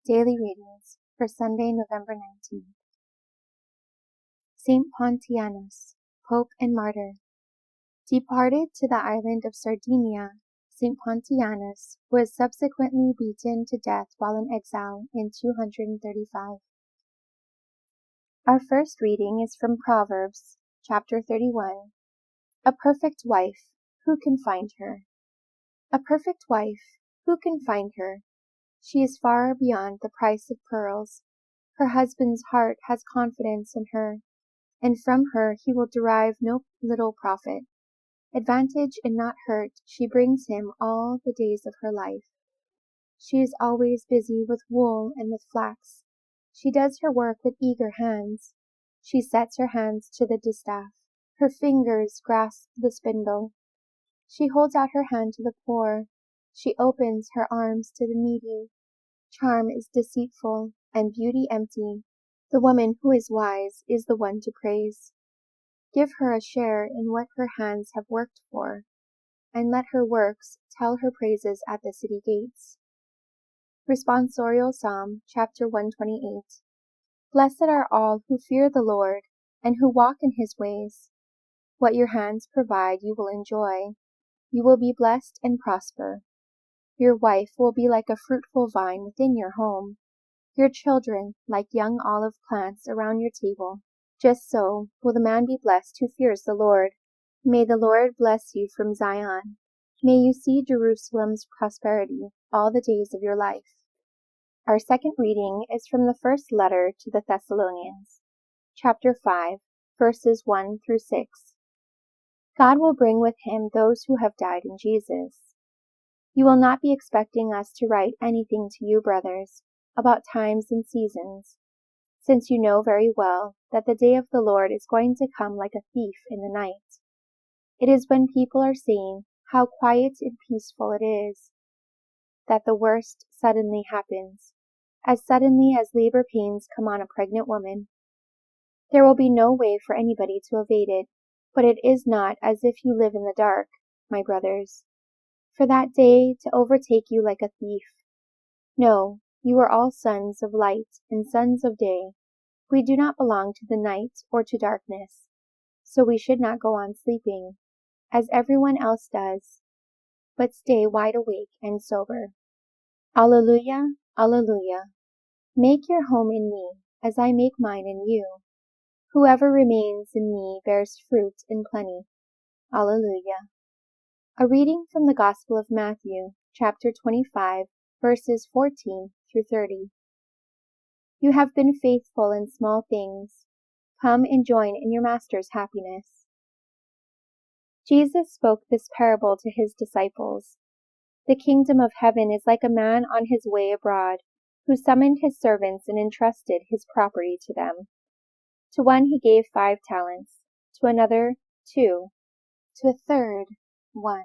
Daily Readings for Sunday, November 19th. Saint Pontianus, Pope and Martyr. Departed to the island of Sardinia, Saint Pontianus was subsequently beaten to death while in exile in 235. Our first reading is from Proverbs, chapter 31. A perfect wife, who can find her? A perfect wife, who can find her? She is far beyond the price of pearls. Her husband's heart has confidence in her, and from her he will derive no little profit. Advantage and not hurt she brings him all the days of her life. She is always busy with wool and with flax. She does her work with eager hands. She sets her hands to the distaff. Her fingers grasp the spindle. She holds out her hand to the poor. She opens her arms to the needy. Charm is deceitful, and beauty empty. The woman who is wise is the one to praise. Give her a share in what her hands have worked for, and let her works tell her praises at the city gates. Responsorial Psalm, chapter 128. Blessed are all who fear the Lord, and who walk in his ways. What your hands provide you will enjoy. You will be blessed and prosper. Your wife will be like a fruitful vine within your home, your children like young olive plants around your table. Just so will the man be blessed who fears the Lord. May the Lord bless you from Zion. May you see Jerusalem's prosperity all the days of your life. Our second reading is from the first letter to the Thessalonians, chapter 5, verses 1 through 6. God will bring with him those who have died in Jesus. You will not be expecting us to write anything to you, brothers, about times and seasons, since you know very well that the day of the Lord is going to come like a thief in the night. It is when people are saying how quiet and peaceful it is, that the worst suddenly happens, as suddenly as labor pains come on a pregnant woman. There will be no way for anybody to evade it, but it is not as if you live in the dark, my brothers, for that day to overtake you like a thief. No, you are all sons of light and sons of day. We do not belong to the night or to darkness, so we should not go on sleeping, as everyone else does, but stay wide awake and sober. Alleluia, alleluia. Make your home in me, as I make mine in you. Whoever remains in me bears fruit in plenty. Alleluia. A reading from the Gospel of Matthew, chapter 25, verses 14 through 30. You have been faithful in small things. Come and join in your master's happiness. Jesus spoke this parable to his disciples. The kingdom of heaven is like a man on his way abroad, who summoned his servants and entrusted his property to them. To one he gave 5 talents, to another 2, to a third 1,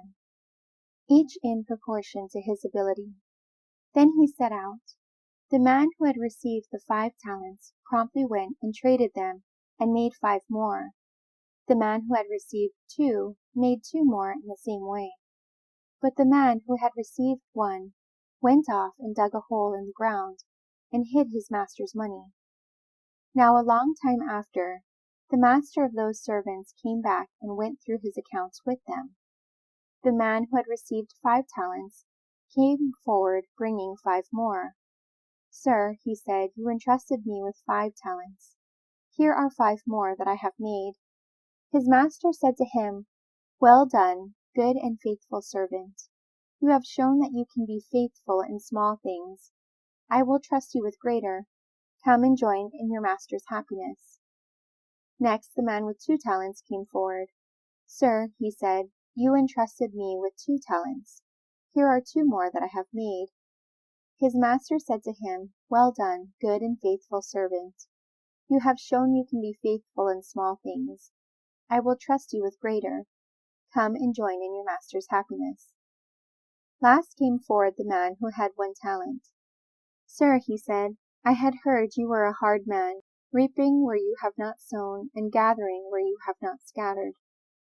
each in proportion to his ability. Then he set out. The man who had received the 5 talents promptly went and traded them and made 5 more. The man who had received 2 made 2 more in the same way. But the man who had received 1 went off and dug a hole in the ground and hid his master's money. Now a long time after, the master of those servants came back and went through his accounts with them. The man who had received 5 talents came forward bringing 5 more. Sir, he said, you entrusted me with 5 talents. Here are 5 more that I have made. His master said to him, Well done, good and faithful servant. You have shown that you can be faithful in small things. I will trust you with greater. Come and join in your master's happiness. Next, the man with 2 talents came forward. Sir, he said, you entrusted me with 2 talents. Here are 2 more that I have made. His master said to him, Well done, good and faithful servant. You have shown you can be faithful in small things. I will trust you with greater. Come and join in your master's happiness. Last came forward the man who had 1 talent. Sir, he said, I had heard you were a hard man, reaping where you have not sown, and gathering where you have not scattered.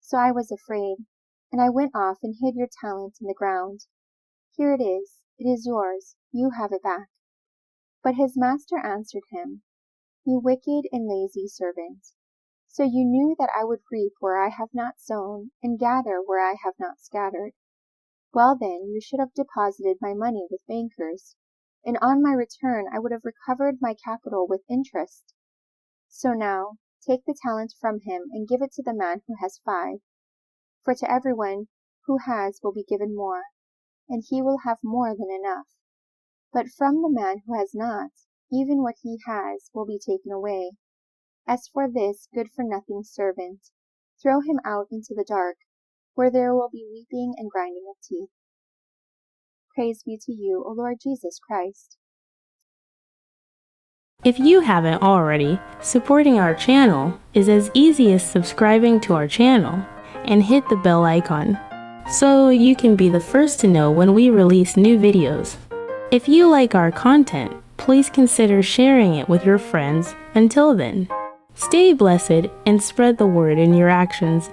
So I was afraid, and I went off and hid your talent in the ground. Here it is yours, you have it back. But his master answered him, You wicked and lazy servant. So you knew that I would reap where I have not sown, and gather where I have not scattered. Well then, you should have deposited my money with bankers, and on my return I would have recovered my capital with interest. So now, take the talent from him, and give it to the man who has 5. For to everyone who has will be given more, and he will have more than enough. But from the man who has not, even what he has will be taken away. As for this good-for-nothing servant, throw him out into the dark, where there will be weeping and grinding of teeth. Praise be to you, O Lord Jesus Christ. If you haven't already, supporting our channel is as easy as subscribing to our channel and hit the bell icon, so you can be the first to know when we release new videos. If you like our content, please consider sharing it with your friends. Until then, stay blessed and spread the word in your actions